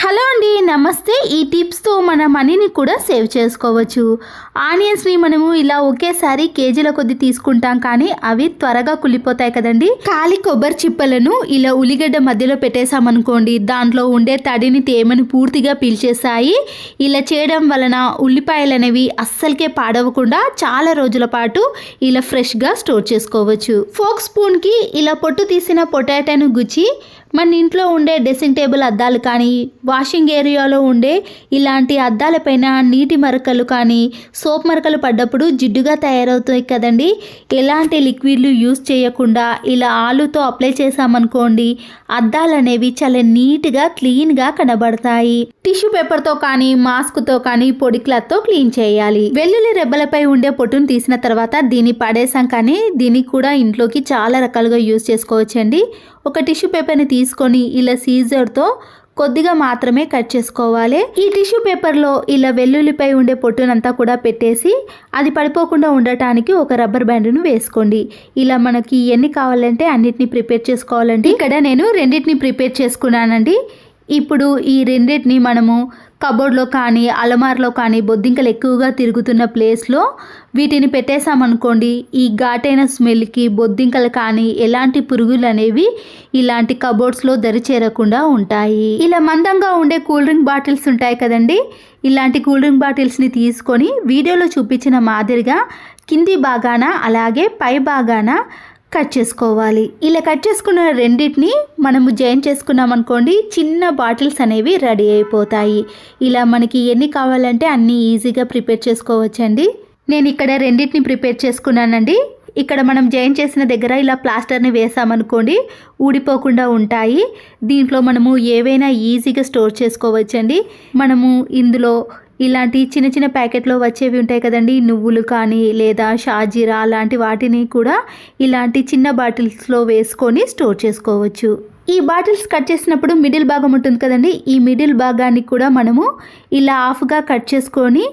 Hello అండి, నమస్తే. ఈ టిప్స్తో మన మనీని కూడా సేవ్ చేసుకోవచ్చు. ఆనియన్స్ని మనము ఇలా ఒకేసారి కేజీల కొద్ది తీసుకుంటాం, కానీ అవి త్వరగా కుళ్ళిపోతాయి కదండి. ఖాళీ కొబ్బరి చిప్పలను ఇలా ఉల్లిగడ్డ మధ్యలో పెట్టేసామనుకోండి, దాంట్లో ఉండే తడిని తేమని పూర్తిగా పీల్చేస్తాయి. ఇలా చేయడం వలన ఉల్లిపాయలు అనేవి అస్సలకే పాడవకుండా చాలా రోజుల పాటు ఇలా ఫ్రెష్గా స్టోర్ చేసుకోవచ్చు. ఫోక్ స్పూన్కి ఇలా పొట్టు తీసిన పొటాటోను గుచ్చి మన ఇంట్లో ఉండే డ్రెస్సింగ్ టేబుల్ అద్దాలు కానీ, వాషింగ్ ఏరియాలో ఉండే ఇలాంటి అద్దాలపైన నీటి మరకలు కానీ, సోప్ మరకలు పడ్డప్పుడు జిడ్డుగా తయారవుతాయి కదండి. ఎలాంటి లిక్విడ్లు యూజ్ చేయకుండా ఇలా ఆలుతో అప్లై చేసామనుకోండి, అద్దాలు అనేవి చాలా నీట్గా క్లీన్గా కనబడతాయి. టిష్యూ పేపర్తో కానీ, మాస్క్తో కానీ, పొడి క్లాత్తో క్లీన్ చేయాలి. వెల్లుల్లి రెబ్బలపై ఉండే పొట్టును తీసిన తర్వాత దీన్ని పడేసాం, కానీ దీన్ని కూడా ఇంట్లోకి చాలా రకాలుగా యూజ్ చేసుకోవచ్చండి. ఒక టిష్యూ పేపర్ని తీసుకొని ఇలా సీజర్తో కొద్దిగా మాత్రమే కట్ చేసుకోవాలి. ఈ టిష్యూ పేపర్లో ఇలా వెల్లుల్లిపై ఉండే పొట్టునంతా కూడా పెట్టేసి అది పడిపోకుండా ఉండటానికి ఒక రబ్బర్ బ్యాండ్ను వేసుకోండి. ఇలా మనకి ఎన్ని కావాలంటే అన్నిటిని ప్రిపేర్ చేసుకోవాలండి. ఇక్కడ నేను రెండింటిని ప్రిపేర్ చేసుకున్నానండి. ఇప్పుడు ఈ రెండింటిని మనము కబోర్డ్లో కానీ, అలమార్లో కానీ, బొద్దింకలు ఎక్కువగా తిరుగుతున్న ప్లేస్లో వీటిని పెట్టేసామనుకోండి, ఈ ఘాటైన స్మెల్కి బొద్దింకలు కానీ ఎలాంటి పురుగులు అనేవి ఇలాంటి కబోర్డ్స్లో దరి చేరకుండా ఉంటాయి. ఇలా మందంగా ఉండే కూల్ డ్రింక్ బాటిల్స్ ఉంటాయి కదండి, ఇలాంటి కూల్ డ్రింక్ బాటిల్స్ని తీసుకొని వీడియోలో చూపించిన మాదిరిగా కింది భాగాన అలాగే పై భాగాన కట్ చేసుకోవాలి. ఇలా కట్ చేసుకున్న రెండింటిని మనము జాయిన్ చేసుకున్నాం అనుకోండి, చిన్న బాటిల్స్ అనేవి రెడీ అయిపోతాయి. ఇలా మనకి ఎన్ని కావాలంటే అన్ని ఈజీగా ప్రిపేర్ చేసుకోవచ్చండి. నేను ఇక్కడ రెండింటిని ప్రిపేర్ చేసుకున్నానండి. ఇక్కడ మనం జాయిన్ చేసిన దగ్గర ఇలా ప్లాస్టర్ని వేసామనుకోండి, ఊడిపోకుండా ఉంటాయి. దీంట్లో మనము ఏవైనా ఈజీగా స్టోర్ చేసుకోవచ్చండి. మనము ఇందులో ఇలాంటి చిన్న చిన్న ప్యాకెట్లో వచ్చేవి ఉంటాయి కదండి, నువ్వులు కానీ లేదా షాజీరా లాంటి వాటిని కూడా ఇలాంటి చిన్న బాటిల్స్లో వేసుకొని స్టోర్ చేసుకోవచ్చు. ఈ బాటిల్స్ కట్ చేసినప్పుడు మిడిల్ భాగం ఉంటుంది కదండి, ఈ మిడిల్ భాగాన్ని కూడా మనము ఇలా హాఫ్గా కట్ చేసుకొని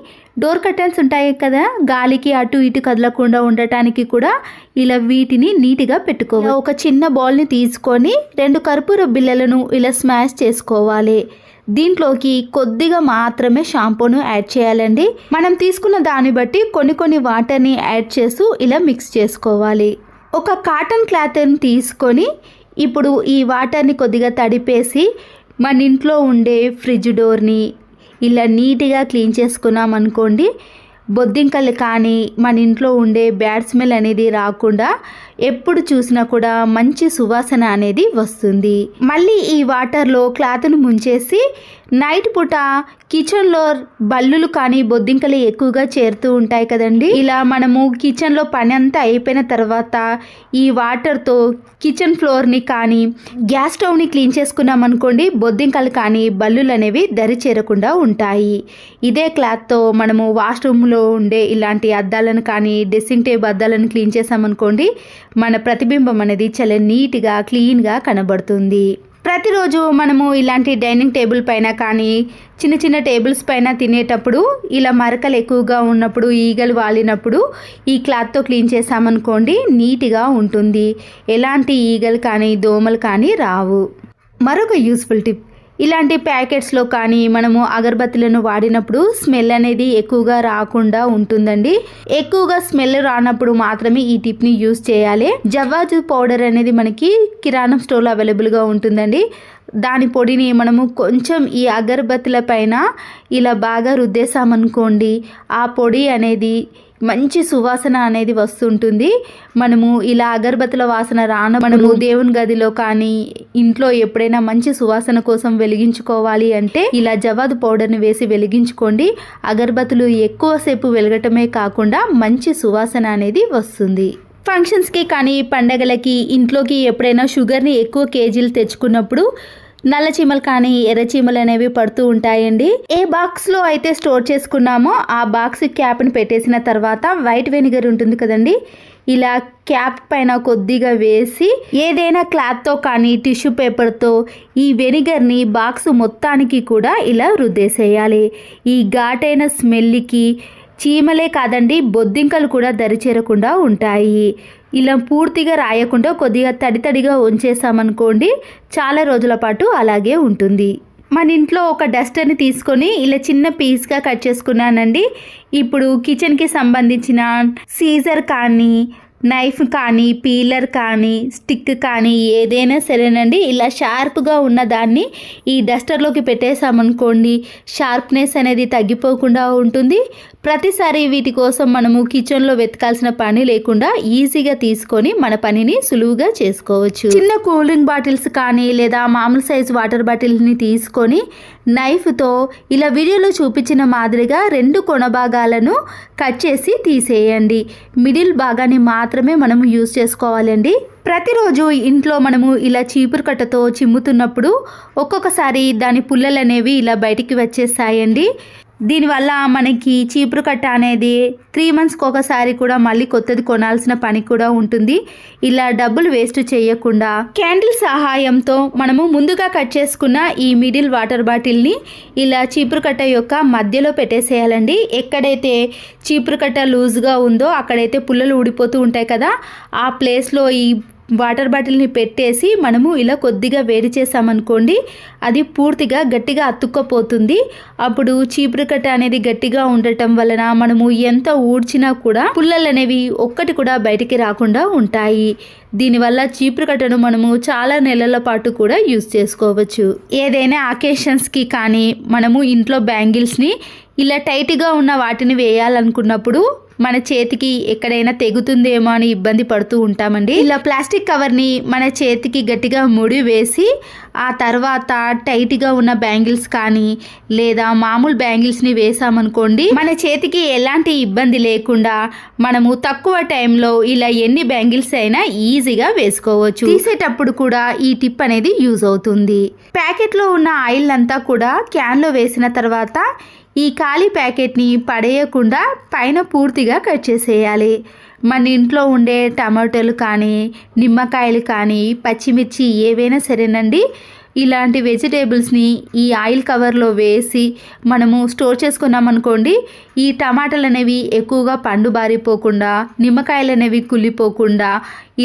డోర్ కర్టన్స్ ఉంటాయి కదా, గాలికి అటు ఇటు కదలకుండా ఉండటానికి కూడా ఇలా వీటిని నీట్గా పెట్టుకోవాలి. ఒక చిన్న బౌల్ని తీసుకొని 2 కర్పూర బిళ్ళలను ఇలా స్మాష్ చేసుకోవాలి. దీంట్లోకి కొద్దిగా మాత్రమే షాంపూను యాడ్ చేయాలండి. మనం తీసుకున్న దాన్ని బట్టి కొన్ని వాటర్ని యాడ్ చేస్తూ ఇలా మిక్స్ చేసుకోవాలి. ఒక కాటన్ క్లాత్ని తీసుకొని ఇప్పుడు ఈ వాటర్ని కొద్దిగా తడిపేసి మన ఇంట్లో ఉండే ఫ్రిడ్జ్ డోర్ని ఇలా నీట్గా క్లీన్ చేసుకున్నాం అనుకోండి, బొద్దింకలు కానీ మన ఇంట్లో ఉండే బ్యాడ్ స్మెల్ అనేది రాకుండా ఎప్పుడు చూసినా కూడా మంచి సువాసన అనేది వస్తుంది. మళ్ళీ ఈ వాటర్లో క్లాత్ను ముంచేసి నైట్ పూట కిచెన్లో బల్లులు కానీ బొద్దింకలు ఎక్కువగా చేరుతూ ఉంటాయి కదండి. ఇలా మనము కిచెన్లో పని అంతా అయిపోయిన తర్వాత ఈ వాటర్తో కిచెన్ ఫ్లోర్ని కానీ గ్యాస్ స్టవ్ని క్లీన్ చేసుకున్నాం అనుకోండి, బొద్దింకలు కానీ బల్లులు అనేవి దరి చేరకుండా ఉంటాయి. ఇదే క్లాత్తో మనము వాష్రూమ్లో ఉండే ఇలాంటి అద్దాలను కానీ, డ్రెస్సింగ్ టేబుల్ అద్దాలను క్లీన్ చేసామనుకోండి, మన ప్రతిబింబం అనేది చాలా నీట్గా క్లీన్గా కనబడుతుంది. ప్రతిరోజు మనము ఇలాంటి డైనింగ్ టేబుల్ పైన కానీ, చిన్న చిన్న టేబుల్స్ పైన తినేటప్పుడు ఇలా మరకలు ఎక్కువగా ఉన్నప్పుడు, ఈగలు వాలినప్పుడు ఈ క్లాత్తో క్లీన్ చేసామనుకోండి, నీట్గా ఉంటుంది. ఎలాంటి ఈగలు కానీ దోమలు కానీ రావు. మరొక యూస్ఫుల్ టిప్, ఇలాంటి ప్యాకెట్స్లో కానీ మనము అగరబత్తులను వాడినప్పుడు స్మెల్ అనేది ఎక్కువగా రాకుండా ఉంటుందండి. ఎక్కువగా స్మెల్ రానప్పుడు మాత్రమే ఈ టిప్ని యూజ్ చేయాలి. జవ్వాజు పౌడర్ అనేది మనకి కిరాణం స్టోర్లో అవైలబుల్గా ఉంటుందండి. దాని పొడిని మనము కొంచెం ఈ అగరబత్తుల పైన ఇలా బాగా రుద్దేశామనుకోండి, ఆ పొడి అనేది మంచి సువాసన అనేది వస్తుంటుంది. మనము ఇలా అగరబత్తుల వాసన మనము దేవుని గదిలో కానీ ఇంట్లో ఎప్పుడైనా మంచి సువాసన కోసం వెలిగించుకోవాలి అంటే ఇలా జవాదు పౌడర్ని వేసి వెలిగించుకోండి. అగరబత్తులు ఎక్కువసేపు వెలగటమే కాకుండా మంచి సువాసన అనేది వస్తుంది. ఫంక్షన్స్కి కానీ, పండగలకి ఇంట్లోకి ఎప్పుడైనా షుగర్ని ఎక్కువ కేజీలు తెచ్చుకున్నప్పుడు నల్ల చీమలు కానీ ఎర్ర చీమలు అనేవి పడుతూ ఉంటాయండి. ఏ బాక్స్లో అయితే స్టోర్ చేసుకున్నామో ఆ బాక్స్ క్యాప్ని పెట్టేసిన తర్వాత వైట్ వెనిగర్ ఉంటుంది కదండి, ఇలా క్యాప్ పైన కొద్దిగా వేసి ఏదైనా క్లాత్తో కానీ టిష్యూ పేపర్తో ఈ వెనిగర్ని బాక్స్ మొత్తానికి కూడా ఇలా రుద్దేసేయాలి. ఈ ఘాటైన స్మెల్కి చీమలే కాదండి, బొద్దింకలు కూడా దరిచేరకుండా ఉంటాయి. ఇలా పూర్తిగా రాయకుండా కొద్దిగా తడితడిగా ఉంచేసామనుకోండి, చాలా రోజుల పాటు అలాగే ఉంటుంది. మన ఇంట్లో ఒక డస్టర్ని తీసుకొని ఇలా చిన్న పీస్గా కట్ చేసుకున్నానండి. ఇప్పుడు కిచెన్కి సంబంధించిన సీజర్ కానీ, నైఫ్ కానీ, పీలర్ కానీ, స్టిక్ కానీ ఏదైనా సరేనండి, ఇలా షార్ప్గా ఉన్న దాన్ని ఈ డస్టర్లోకి పెట్టేసామనుకోండి, షార్ప్నెస్ అనేది తగ్గిపోకుండా ఉంటుంది. ప్రతిసారి వీటి కోసం మనము కిచెన్లో వెతకాల్సిన పని లేకుండా ఈజీగా తీసుకొని మన పనిని సులువుగా చేసుకోవచ్చు. చిన్న కూలింగ్ బాటిల్స్ కానీ లేదా మామూలు సైజు వాటర్ బాటిల్ని తీసుకొని నైఫ్తో ఇలా వీడియోలో చూపించిన మాదిరిగా 2 కొన భాగాలను కట్ చేసి తీసేయండి. మిడిల్ భాగాన్ని మాత్రమే మనము యూజ్ చేసుకోవాలండి. ప్రతిరోజు ఇంట్లో మనము ఇలా చీపురు కట్టతో చిమ్ముతున్నప్పుడు ఒక్కొక్కసారి దాని పుల్లలు అనేవి ఇలా బయటికి వచ్చేస్తాయండి. దీనివల్ల మనకి చీపురు కట్ట అనేది 3 మంత్స్కి ఒకసారి కూడా మళ్ళీ కొత్తది కొనాల్సిన పని కూడా ఉంటుంది. ఇలా డబ్బులు వేస్ట్ చేయకుండా క్యాండిల్ సహాయంతో మనము ముందుగా కట్ చేసుకున్న ఈ మిడిల్ వాటర్ బాటిల్ని ఇలా చీపురు కట్ట యొక్క మధ్యలో పెట్టేసేయాలండి. ఎక్కడైతే చీపురు కట్ట లూజ్గా ఉందో అక్కడైతే పుల్లలు ఊడిపోతూ ఉంటాయి కదా, ఆ ప్లేస్లో ఈ వాటర్ బాటిల్ని పెట్టేసి మనము ఇలా కొద్దిగా వేడి చేసామనుకోండి, అది పూర్తిగా గట్టిగా అతుక్కపోతుంది. అప్పుడు చీపురు కట్ట అనేది గట్టిగా ఉండటం వలన మనము ఎంత ఊడ్చినా కూడా పుల్లలు అనేవి ఒక్కటి కూడా బయటికి రాకుండా ఉంటాయి. దీనివల్ల చీపురు కట్టను మనము చాలా నెలల పాటు కూడా యూజ్ చేసుకోవచ్చు. ఏదైనా అకేషన్స్కి కానీ మనము ఇంట్లో బ్యాంగిల్స్ని ఇలా టైట్గా ఉన్న వాటిని వేయాలనుకున్నప్పుడు మన చేతికి ఎక్కడైనా తెగుతుందేమో అని ఇబ్బంది పడుతూ ఉంటామండి. ఇలా ప్లాస్టిక్ కవర్ని మన చేతికి గట్టిగా ముడి వేసి ఆ తర్వాత టైట్గా ఉన్న బ్యాంగిల్స్ కానీ లేదా మామూలు బ్యాంగిల్స్ని వేసామనుకోండి, మన చేతికి ఎలాంటి ఇబ్బంది లేకుండా మనము తక్కువ టైంలో ఇలా ఎన్ని బ్యాంగిల్స్ అయినా ఈజీగా వేసుకోవచ్చు. తీసేటప్పుడు కూడా ఈ టిప్ అనేది యూజ్ అవుతుంది. ప్యాకెట్లో ఉన్న ఆయిల్ అంతా కూడా క్యాన్లో వేసిన తర్వాత ఈ ఖాళీ ప్యాకెట్ని పడేయకుండా పైన పూర్తిగా కట్ చేసేయాలి. మన ఇంట్లో ఉండే టమాటోలు కానీ, నిమ్మకాయలు కానీ, పచ్చిమిర్చి ఏవైనా సరేనండి, ఇలాంటి వెజిటేబుల్స్ని ఈ ఆయిల్ కవర్లో వేసి మనము స్టోర్ చేసుకున్నామనుకోండి, ఈ టమాటాలు అనేవి ఎక్కువగా పండు బారిపోకుండా, నిమ్మకాయలు అనేవి కుళ్ళిపోకుండా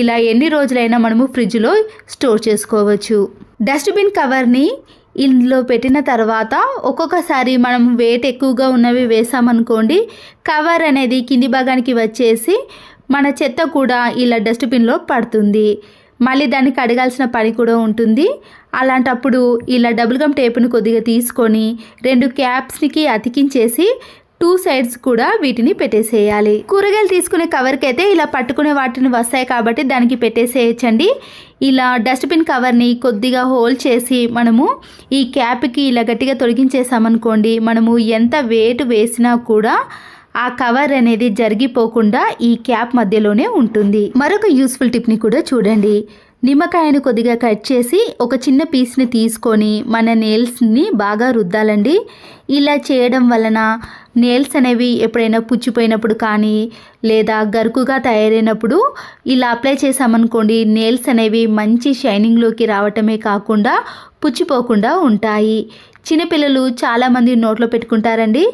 ఇలా ఎన్ని రోజులైనా మనము ఫ్రిడ్జ్లో స్టోర్ చేసుకోవచ్చు. డస్ట్బిన్ కవర్ని ఇందులో పెట్టిన తర్వాత ఒక్కొక్కసారి మనం వెయిట్ ఎక్కువగా ఉన్నవి వేసామనుకోండి, కవర్ అనేది కింది భాగానికి వచ్చేసి మన చెత్త కూడా ఇలా డస్ట్బిన్లో పడుతుంది. మళ్ళీ దాన్ని కడగాల్సిన పని కూడా ఉంటుంది. అలాంటప్పుడు ఇలా డబుల్ గమ్ టేపును కొద్దిగా తీసుకొని 2 క్యాప్స్కి అతికించేసి 2 సైడ్స్ కూడా వీటిని పెట్టేసేయాలి. కూరగాయలు తీసుకునే కవర్కి అయితే ఇలా పట్టుకునే వాటిని వస్తాయి కాబట్టి దానికి పెట్టేసేయచ్చండి. ఇలా డస్ట్బిన్ కవర్ని కొద్దిగా హోల్ చేసి మనము ఈ క్యాప్కి ఇలా గట్టిగా తొలగించేసామనుకోండి, మనము ఎంత వెయిట్ వేసినా కూడా ఆ కవర్ అనేది జరిగిపోకుండా ఈ క్యాప్ మధ్యలోనే ఉంటుంది. మరొక యూస్ఫుల్ టిప్ని కూడా చూడండి. నిమ్మకాయను కొద్దిగా కట్ చేసి ఒక చిన్న పీస్ని తీసుకొని మన నెయిల్స్ని బాగా రుద్దాలండి. ఇలా చేయడం వలన నెయిల్స్ అనేవి ఎప్పుడైనా పుచ్చిపోయినప్పుడు కానీ లేదా గరుకుగా తయారైనప్పుడు ఇలా అప్లై చేసామనుకోండి, నెయిల్స్ అనేవి మంచి షైనింగ్లోకి రావటమే కాకుండా పుచ్చిపోకుండా ఉంటాయి. చిన్నపిల్లలు చాలామంది నోట్లో పెట్టుకుంటారండి.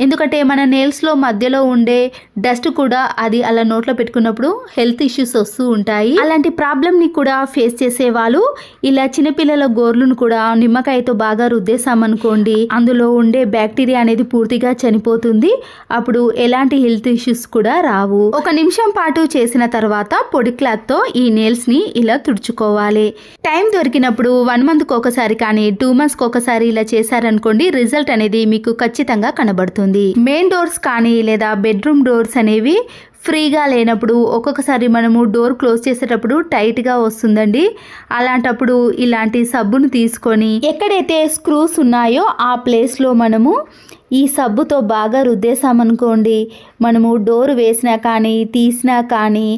ఎందుకంటే మన నెయిల్స్లో మధ్యలో ఉండే డస్ట్ కూడా అది అలా నోట్లో పెట్టుకున్నప్పుడు హెల్త్ ఇష్యూస్ వస్తూ ఉంటాయి. అలాంటి ప్రాబ్లమ్ని కూడా ఫేస్ చేసే వాళ్ళు ఇలా చిన్నపిల్లల గోర్లను కూడా నిమ్మకాయతో బాగా రుద్దేశామనుకోండి, అందులో ఉండే బ్యాక్టీరియా అనేది పూర్తిగా చనిపోతుంది. అప్పుడు ఎలాంటి హెల్త్ ఇష్యూస్ కూడా రావు. 1 నిమిషం పాటు చేసిన తర్వాత పొడి క్లాత్తో ఈ నెయిల్స్ని ఇలా తుడుచుకోవాలి. టైం దొరికినప్పుడు 1 మంత్కి ఒకసారి కానీ 2 మంత్స్కి ఒకసారి ఇలా చేశారనుకోండి, రిజల్ట్ అనేది మీకు ఖచ్చితంగా కనబడుతుంది. మెయిన్ డోర్స్ కానీ లేదా బెడ్రూమ్ డోర్స్ అనేవి ఫ్రీగా లేనప్పుడు ఒక్కొక్కసారి మనము డోర్ క్లోజ్ చేసేటప్పుడు టైట్గా వస్తుందండి. అలాంటప్పుడు ఇలాంటి సబ్బును తీసుకొని ఎక్కడైతే స్క్రూస్ ఉన్నాయో ఆ ప్లేస్లో మనము ఈ సబ్బుతో బాగా రుద్దేశామనుకోండి, మనము డోర్ వేసినా కానీ తీసినా కానీ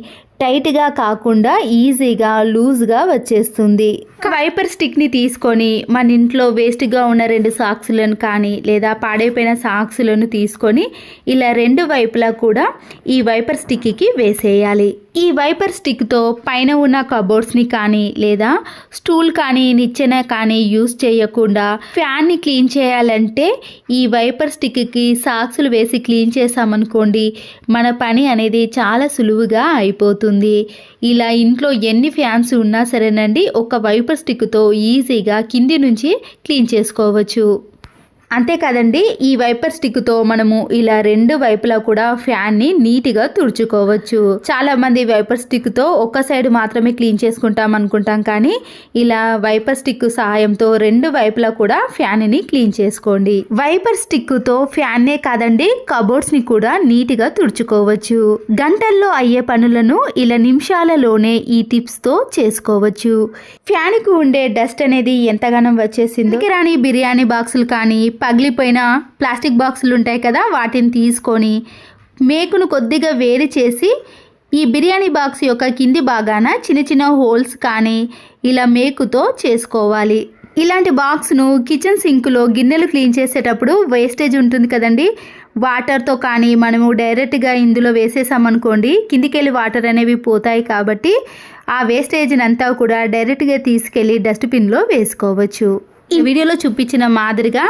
టైట్గా కాకుండా ఈజీగా లూజ్గా వచ్చేస్తుంది. వైపర్ స్టిక్ని తీసుకొని మన ఇంట్లో వేస్ట్గా ఉన్న 2 సాక్స్లను కానీ లేదా పాడైపోయిన సాక్స్లను తీసుకొని ఇలా 2 వైపులా కూడా ఈ వైపర్ స్టిక్కి వేసేయాలి. ఈ వైపర్ స్టిక్తో పైన ఉన్న కబోర్డ్స్ని కానీ లేదా స్టూల్ కానీ నిచ్చెన కానీ యూస్ చేయకుండా ఫ్యాన్ని క్లీన్ చేయాలంటే ఈ వైపర్ స్టిక్కి సాక్సులు వేసి క్లీన్ చేసామనుకోండి మన పని అనేది చాలా సులువుగా అయిపోతుంది. ఇలా ఇంట్లో ఎన్ని ఫ్యాన్స్ ఉన్నా సరేనండి ఒక వైపర్ స్టిక్తో ఈజీగా కింది నుంచి క్లీన్ చేసుకోవచ్చు. అంతేకాదండి ఈ వైపర్ స్టిక్తో మనము ఇలా రెండు వైపులా కూడా ఫ్యాన్ని నీట్గా తుడుచుకోవచ్చు. చాలా మంది వైపర్ స్టిక్తో ఒక సైడ్ మాత్రమే క్లీన్ చేసుకుంటాం అనుకుంటాం, కానీ ఇలా వైపర్ స్టిక్ సహాయంతో రెండు వైపులా కూడా ఫ్యాన్ని క్లీన్ చేసుకోండి. వైపర్ స్టిక్తో ఫ్యాన్నే కాదండి కబోర్డ్స్ని కూడా నీట్గా తుడుచుకోవచ్చు. గంటల్లో అయ్యే పనులను ఇలా నిమిషాలలోనే ఈ టిప్స్తో చేసుకోవచ్చు. ఫ్యాన్కు ఉండే డస్ట్ అనేది ఎంతగానో వచ్చేసింది. రాని బిర్యానీ బాక్సులు కానీ పగిలిపోయిన ప్లాస్టిక్ బాక్సులు ఉంటాయి కదా, వాటిని తీసుకొని మేకును కొద్దిగా వేడి చేసి ఈ బిర్యానీ బాక్స్ యొక్క కింది భాగాన చిన్న చిన్న హోల్స్ కానీ ఇలా మేకుతో చేసుకోవాలి. ఇలాంటి బాక్స్ను కిచెన్ సింక్లో గిన్నెలు క్లీన్ చేసేటప్పుడు వేస్టేజ్ ఉంటుంది కదండి, వాటర్తో కానీ మనము డైరెక్ట్గా ఇందులో వేసేసామనుకోండి కిందికి వెళ్ళి వాటర్ అనేవి పోతాయి. కాబట్టి ఆ వేస్టేజ్ని అంతా కూడా డైరెక్ట్గా తీసుకెళ్ళి డస్ట్బిన్లో వేసుకోవచ్చు. ఈ వీడియోలో చూపించిన మాదిరిగా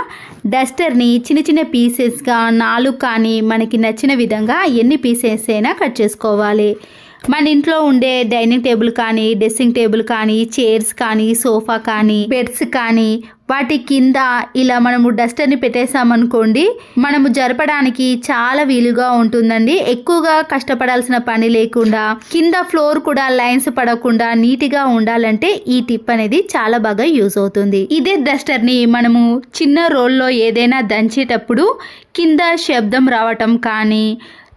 డస్టర్ని చిన్న చిన్న పీసెస్గా 4 కానీ మనకి నచ్చిన విధంగా ఎన్ని పీసెస్ అయినా కట్ చేసుకోవాలి. మన ఇంట్లో ఉండే డైనింగ్ టేబుల్ కానీ డ్రెస్సింగ్ టేబుల్ కానీ చైర్స్ కానీ సోఫా కానీ బెడ్స్ కానీ వాటి కింద ఇలా మనము డస్టర్ని పెట్టేసామనుకోండి మనము జరపడానికి చాలా వీలుగా ఉంటుందండి. ఎక్కువగా కష్టపడాల్సిన పని లేకుండా కింద ఫ్లోర్ కూడా లైన్స్ పడకుండా నీట్గా ఉండాలంటే ఈ టిప్ అనేది చాలా బాగా యూజ్ అవుతుంది. ఇదే డస్టర్ని మనము చిన్న రోల్లో ఏదైనా దంచేటప్పుడు కింద శబ్దం రావటం కానీ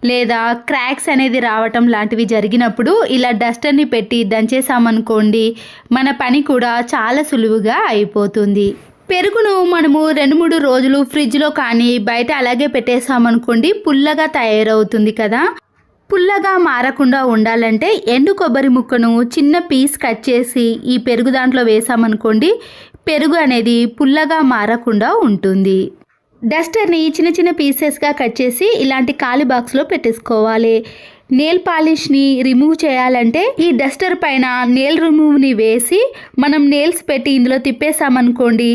లేదా క్రాక్స్ అనేది రావటం లాంటివి జరిగినప్పుడు ఇలా డస్టర్ని పెట్టి దంచేసామనుకోండి మన పని కూడా చాలా సులువుగా అయిపోతుంది. పెరుగును మనము 2-3 రోజులు ఫ్రిడ్జ్లో కానీ బయట అలాగే పెట్టేసామనుకోండి పుల్లగా తయారవుతుంది కదా. పుల్లగా మారకుండా ఉండాలంటే ఎండు కొబ్బరి ముక్కను చిన్న పీస్ కట్ చేసి ఈ పెరుగు దాంట్లో వేసామనుకోండి పెరుగు అనేది పుల్లగా మారకుండా ఉంటుంది. డస్టర్ని చిన్న చిన్న పీసెస్గా కట్ చేసి ఇలాంటి ఖాళీ బాక్స్లో పెట్టేసుకోవాలి. నెయిల్ పాలిష్ని రిమూవ్ చేయాలంటే ఈ డస్టర్ పైన నెయిల్ రిమూవ్ని వేసి మనం నెయిల్స్ పెట్టి ఇందులో తిప్పేసామనుకోండి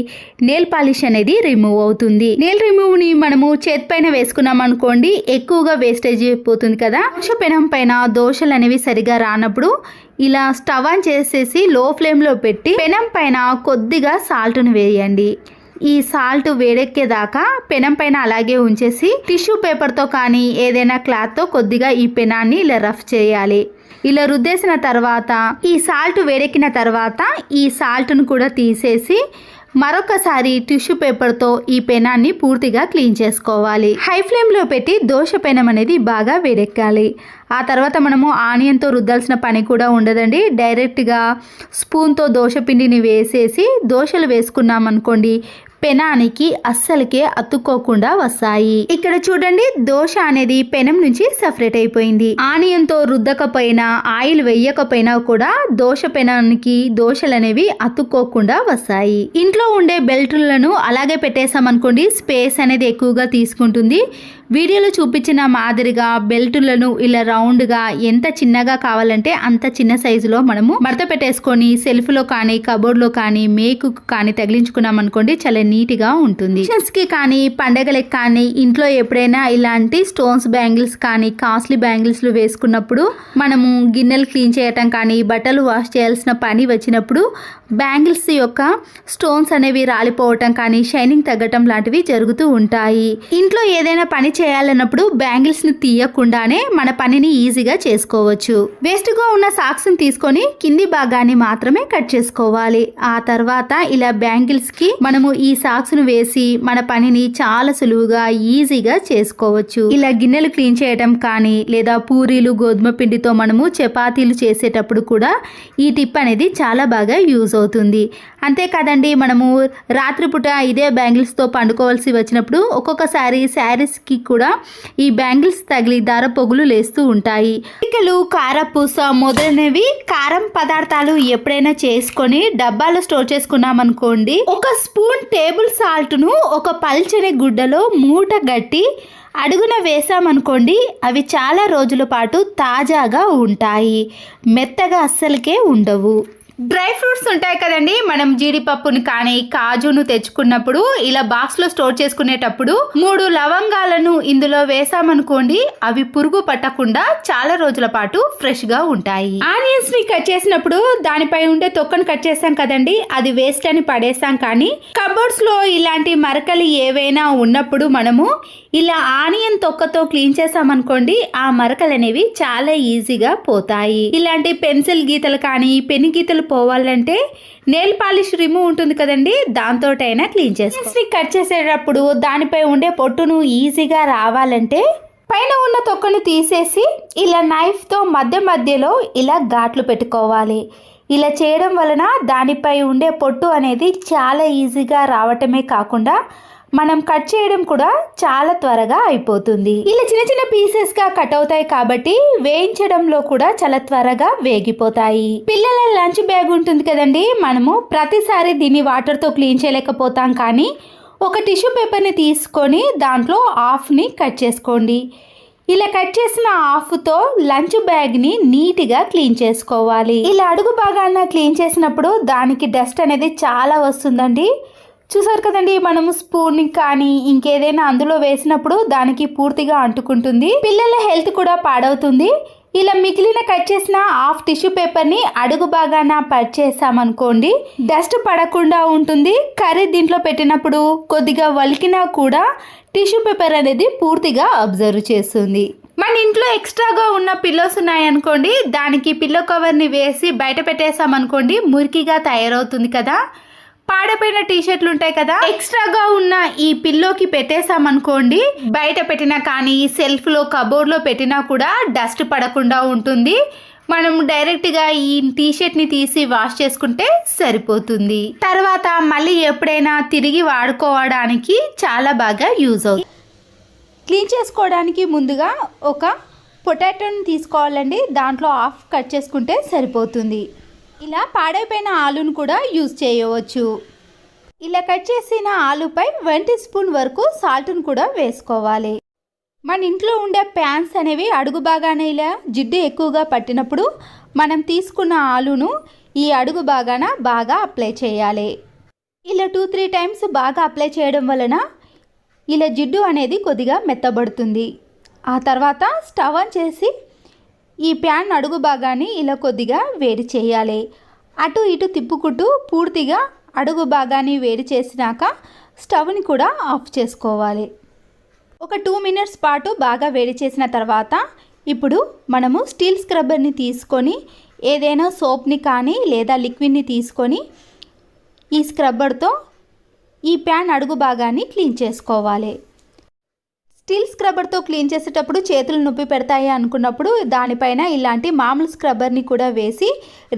నెయిల్ పాలిష్ అనేది రిమూవ్ అవుతుంది. నెయిల్ రిమూవ్ని మనము చేతి పైన వేసుకున్నాం అనుకోండి ఎక్కువగా వేస్టేజ్ అయిపోతుంది కదా. దోశ పెనం పైన దోశలు అనేవి సరిగా రానప్పుడు ఇలా స్టవ్ ఆన్ చేసేసి లో ఫ్లేమ్లో పెట్టి పెనం పైన కొద్దిగా సాల్ట్ను వేయండి. ఈ సాల్ట్ వేడెక్కేదాకా పెనం పైన అలాగే ఉంచేసి టిష్యూ పేపర్తో కానీ ఏదైనా క్లాత్తో కొద్దిగా ఈ పెనాన్ని ఇలా రఫ్ చేయాలి. ఇలా రుద్దేసిన తర్వాత ఈ సాల్ట్ వేడెక్కిన తర్వాత ఈ సాల్ట్ను కూడా తీసేసి మరొకసారి టిష్యూ పేపర్తో ఈ పెనాన్ని పూర్తిగా క్లీన్ చేసుకోవాలి. హై ఫ్లేమ్లో పెట్టి దోశ పెనం అనేది బాగా వేడెక్కాలి. ఆ తర్వాత మనము ఆనియన్తో రుద్దాల్సిన పని కూడా ఉండదండి. డైరెక్ట్గా స్పూన్తో దోశ పిండిని వేసేసి దోశలు వేసుకున్నాం అనుకోండి పెనానికి అస్సలకే అతుక్కోకుండా వస్తాయి. ఇక్కడ చూడండి దోశ అనేది పెనం నుంచి సపరేట్ అయిపోయింది. ఆనియన్తో రుద్దకపోయినా ఆయిల్ వేయకపోయినా కూడా దోశ పెనానికి దోశలు అనేవి అతుక్కోకుండా వస్తాయి. ఇంట్లో ఉండే బెల్టులను అలాగే పెట్టేసామనుకోండి స్పేస్ అనేది ఎక్కువగా తీసుకుంటుంది. వీడియోలో చూపించిన మాదిరిగా బెల్టులను ఇలా రౌండ్గా ఎంత చిన్నగా కావాలంటే అంత చిన్న సైజులో మనము మడత పెట్టేసుకొని సెల్ఫ్లో కానీ కబోర్డ్లో కానీ మేకు కానీ తగిలించుకున్నాం అనుకోండి చాలా నీట్గా ఉంటుంది. ఫంక్షన్స్కి కానీ పండగలకి కానీ ఇంట్లో ఎప్పుడైనా ఇలాంటి స్టోన్స్ బ్యాంగిల్స్ కానీ కాస్ట్లీ బ్యాంగిల్స్లు వేసుకున్నప్పుడు మనము గిన్నెలు క్లీన్ చేయటం కానీ బట్టలు వాష్ చేయాల్సిన పని వచ్చినప్పుడు బ్యాంగిల్స్ యొక్క స్టోన్స్ అనేవి రాలిపోవటం కానీ షైనింగ్ తగ్గటం లాంటివి జరుగుతూ ఉంటాయి. ఇంట్లో ఏదైనా పని చేయాలన్నప్పుడు బ్యాంగిల్స్ ని తీయకుండానే మన పనిని ఈజీగా చేసుకోవచ్చు. వేస్ట్ గా ఉన్న సాక్స్ ని తీసుకొని కింది భాగాన్ని మాత్రమే కట్ చేసుకోవాలి. ఆ తర్వాత ఇలా బ్యాంగిల్స్ కి మనము ఈ సాక్స్ ను వేసి మన పనిని చాలా సులువుగా ఈజీగా చేసుకోవచ్చు. ఇలా గిన్నెలు క్లీన్ చేయడం కానీ లేదా పూరీలు గోధుమ పిండితో మనము చపాతీలు చేసేటప్పుడు కూడా ఈ టిప్ అనేది చాలా బాగా యూజ్ అవుతుంది. అంతేకాదండి మనము రాత్రిపూట ఇదే బ్యాంగిల్స్తో పండుకోవాల్సి వచ్చినప్పుడు ఒక్కొక్కసారి శారీస్కి కూడా ఈ బ్యాంగిల్స్ తగిలి దార పొగులు లేస్తూ ఉంటాయి. పిక్కలు, కారపూస మొదలైనవి కారం పదార్థాలు ఎప్పుడైనా చేసుకొని డబ్బాలో స్టోర్ చేసుకున్నామనుకోండి, ఒక స్పూన్ టేబుల్ సాల్ట్ను ఒక పల్చని గుడ్డలో మూట గట్టి అడుగున వేసామనుకోండి, అవి చాలా రోజుల పాటు తాజాగా ఉంటాయి, మెత్తగా అస్సలకే ఉండవు. డ్రై ఫ్రూట్స్ ఉంటాయి కదండి, మనం జీడిపప్పుని కానీ కాజును తెచ్చుకున్నప్పుడు ఇలా బాక్స్లో స్టోర్ చేసుకునేటప్పుడు 3 లవంగాలను ఇందులో వేసామనుకోండి, అవి పురుగు పట్టకుండా చాలా రోజుల పాటు ఫ్రెష్గా ఉంటాయి. ఆనియన్స్ని కట్ చేసినప్పుడు దానిపై ఉండే తొక్కను కట్ చేసాం కదండి, అది వేస్ట్ అని పడేసాం. కానీ కబోర్డ్స్లో ఇలాంటి మరకలు ఏవైనా ఉన్నప్పుడు మనము ఇలా ఆనియన్ తొక్కతో క్లీన్ చేసామనుకోండి, ఆ మరకలు అనేవి చాలా ఈజీగా పోతాయి. ఇలాంటి పెన్సిల్ గీతలు కానీ పెన్ గీతలు పోవాలంటే నెయిల్ పాలిష్ రిమూవ్ ఉంటుంది కదండి, దాంతోటైనా క్లీన్ చేసుకోవాలి. కట్ చేసేటప్పుడు దానిపై ఉండే పొట్టును ఈజీగా రావాలంటే పైన ఉన్న తొక్కను తీసేసి ఇలా నైఫ్తో మధ్యలో ఇలా ఘాట్లు పెట్టుకోవాలి. ఇలా చేయడం వలన దానిపై ఉండే పొట్టు అనేది చాలా ఈజీగా రావటమే కాకుండా మనం కట్ చేయడం కూడా చాలా త్వరగా అయిపోతుంది. ఇలా చిన్న చిన్న పీసెస్గా కట్ అవుతాయి కాబట్టి వేయించడంలో కూడా చాలా త్వరగా వేగిపోతాయి. పిల్లల లంచ్ బ్యాగ్ ఉంటుంది కదండి, మనము ప్రతిసారి దీన్ని వాటర్తో క్లీన్ చేయలేకపోతాం. కానీ ఒక టిష్యూ పేపర్ని తీసుకొని దాంట్లో హాఫ్ని కట్ చేసుకోండి. ఇలా కట్ చేసిన హాఫ్తో లంచ్ బ్యాగ్ని నీట్గా క్లీన్ చేసుకోవాలి. ఇలా అడుగు భాగాన క్లీన్ చేసినప్పుడు దానికి డస్ట్ అనేది చాలా వస్తుందండి. చూసారు కదండి, మనము స్పూన్ కానీ ఇంకేదైనా అందులో వేసినప్పుడు దానికి పూర్తిగా అంటుకుంటుంది, పిల్లల హెల్త్ కూడా పాడవుతుంది. ఇలా మిగిలిన కట్ చేసిన హాఫ్ టిష్యూ పేపర్ని అడుగు భాగాన పట్ చేసామనుకోండి, డస్ట్ పడకుండా ఉంటుంది. కర్రీ దీంట్లో పెట్టినప్పుడు కొద్దిగా వలికినా కూడా టిష్యూ పేపర్ అనేది పూర్తిగా అబ్జర్వ్ చేస్తుంది. మన ఇంట్లో ఎక్స్ట్రాగా ఉన్న పిల్లోస్ ఉన్నాయనుకోండి, దానికి పిల్లో కవర్ని వేసి బయట పెట్టేసామనుకోండి, మురికిగా తయారవుతుంది కదా. పాడైపోయిన టీషర్ట్లు ఉంటాయి కదా, ఎక్స్ట్రాగా ఉన్న ఈ పిల్లోకి పెట్టేసామనుకోండి, బయట పెట్టినా కానీ సెల్ఫ్లో కబోర్డ్లో పెట్టినా కూడా డస్ట్ పడకుండా ఉంటుంది. మనం డైరెక్ట్గా ఈ టీషర్ట్ని తీసి వాష్ చేసుకుంటే సరిపోతుంది. తర్వాత మళ్ళీ ఎప్పుడైనా తిరిగి వాడుకోవడానికి చాలా బాగా యూజ్ అవుతుంది. క్లీన్ చేసుకోవడానికి ముందుగా ఒక పొటాటోని తీసుకోవాలండి, దాంట్లో హాఫ్ కట్ చేసుకుంటే సరిపోతుంది. ఇలా పాడైపోయిన ఆలును కూడా యూజ్ చేయవచ్చు. ఇలా కట్ చేసిన ఆలుపై 1 టీ స్పూన్ వరకు సాల్ట్ను కూడా వేసుకోవాలి. మన ఇంట్లో ఉండే ప్యాన్స్ అనేవి అడుగు భాగాన ఇలా జిడ్డు ఎక్కువగా పట్టినప్పుడు మనం తీసుకున్న ఆలును ఈ అడుగు భాగాన బాగా అప్లై చేయాలి. ఇలా 2-3 టైమ్స్ బాగా అప్లై చేయడం వలన ఇలా జిడ్డు అనేది కొద్దిగా మెత్తబడుతుంది. ఆ తర్వాత స్టవ్ ఆన్ చేసి ఈ ప్యాన్ అడుగు భాగాన్ని ఇలా కొద్దిగా వేడి చేయాలి. అటు ఇటు తిప్పుకుంటూ పూర్తిగా అడుగు భాగాన్ని వేడి చేసినాక స్టవ్ని కూడా ఆఫ్ చేసుకోవాలి. ఒక 2 మినిట్స్ పాటు బాగా వేడి చేసిన తర్వాత ఇప్పుడు మనము స్టీల్ స్క్రబ్బర్ని తీసుకొని ఏదైనా సోప్ని కానీ లేదా లిక్విడ్ని తీసుకొని ఈ స్క్రబ్బర్తో ఈ ప్యాన్ అడుగు భాగాన్ని క్లీన్ చేసుకోవాలి. స్టీల్ స్క్రబ్బర్తో క్లీన్ చేసేటప్పుడు చేతులు నొప్పి పెడతాయి అనుకున్నప్పుడు దానిపైన ఇలాంటి మామూలు స్క్రబ్బర్ని కూడా వేసి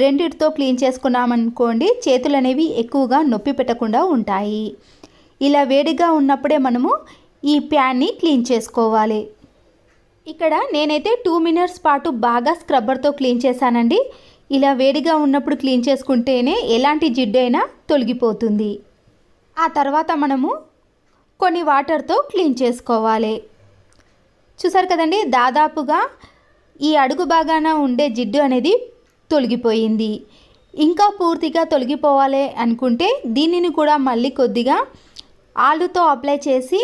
రెండిటితో క్లీన్ చేసుకున్నామనుకోండి, చేతులు అనేవి ఎక్కువగా నొప్పి పెట్టకుండా ఉంటాయి. ఇలా వేడిగా ఉన్నప్పుడే మనము ఈ ప్యాన్ని క్లీన్ చేసుకోవాలి. ఇక్కడ నేనైతే 2 మినిట్స్ పాటు బాగా స్క్రబ్బర్తో క్లీన్ చేశానండి. ఇలా వేడిగా ఉన్నప్పుడు క్లీన్ చేసుకుంటేనే ఎలాంటి జిడ్డైనా తొలగిపోతుంది. ఆ తర్వాత మనము కొన్ని వాటర్తో క్లీన్ చేసుకోవాలి. చూసారు కదండి, దాదాపుగా ఈ అడుగు భాగాన ఉండే జిడ్డు అనేది తొలగిపోయింది. ఇంకా పూర్తిగా తొలగిపోవాలి అనుకుంటే దీనిని కూడా మళ్ళీ కొద్దిగా ఆలుతో అప్లై చేసి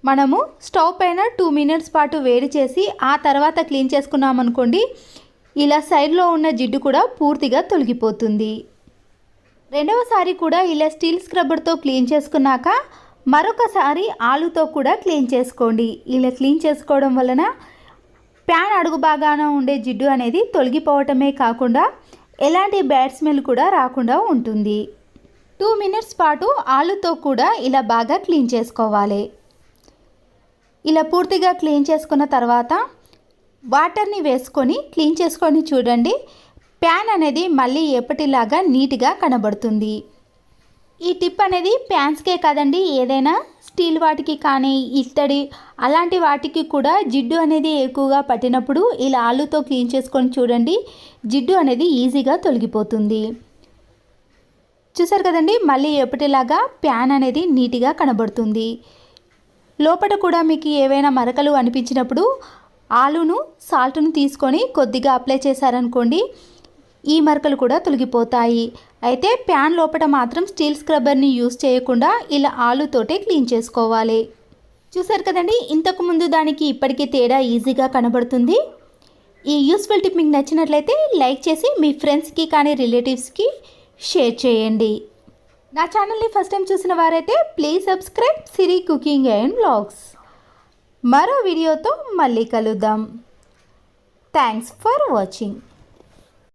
మనము స్టవ్ పైన 2 మినిట్స్ పాటు వేడి చేసి ఆ తర్వాత క్లీన్ చేసుకున్నామనుకోండి, ఇలా సైడ్లో ఉన్న జిడ్డు కూడా పూర్తిగా తొలగిపోతుంది. రెండవసారి కూడా ఇలా స్టీల్ స్క్రబ్బర్తో క్లీన్ చేసుకున్నాక మరొకసారి ఆలుతో కూడా క్లీన్ చేసుకోండి. ఇలా క్లీన్ చేసుకోవడం వలన ప్యాన్ అడుగు భాగాన ఉండే జిడ్డు అనేది తొలగిపోవటమే కాకుండా ఎలాంటి బ్యాడ్ స్మెల్ కూడా రాకుండా ఉంటుంది. 2 మినిట్స్ పాటు ఆలుతో కూడా ఇలా బాగా క్లీన్ చేసుకోవాలి. ఇలా పూర్తిగా క్లీన్ చేసుకున్న తర్వాత వాటర్ని వేసుకొని క్లీన్ చేసుకొని చూడండి, ప్యాన్ అనేది మళ్ళీ ఎప్పటిలాగా నీట్గా కనబడుతుంది. ఈ టిప్ అనేది ప్యాన్స్కే కాదండి, ఏదైనా స్టీల్ వాటికి కానీ ఇత్తడి అలాంటి వాటికి కూడా జిడ్డు అనేది ఎక్కువగా పట్టినప్పుడు ఇలా ఆలుతో క్లీన్ చేసుకొని చూడండి, జిడ్డు అనేది ఈజీగా తొలగిపోతుంది. చూసారు కదండి, మళ్ళీ ఎప్పటిలాగా ప్యాన్ అనేది నీట్గా కనబడుతుంది. లోపల కూడా మీకు ఏవైనా మరకలు అనిపించినప్పుడు ఆలును సాల్ట్ను తీసుకొని కొద్దిగా అప్లై చేశారనుకోండి, ఈ మరకలు కూడా తొలగిపోతాయి. అయితే ప్యాన్ లోపల మాత్రం స్టీల్ స్క్రబ్బర్ని యూస్ చేయకుండా ఇలా ఆలుతోటే క్లీన్ చేసుకోవాలి. చూసారు కదండి, ఇంతకుముందు దానికి ఇప్పటికీ తేడా ఈజీగా కనబడుతుంది. ఈ యూస్ఫుల్ టిప్ మీకు నచ్చినట్లయితే లైక్ చేసి మీ ఫ్రెండ్స్కి కానీ రిలేటివ్స్కి షేర్ చేయండి. నా ఛానల్ని ఫస్ట్ టైం చూసిన వారైతే please subscribe Siri cooking and vlogs. మరో వీడియోతో మళ్ళీ కలుద్దాం. Thanks for watching.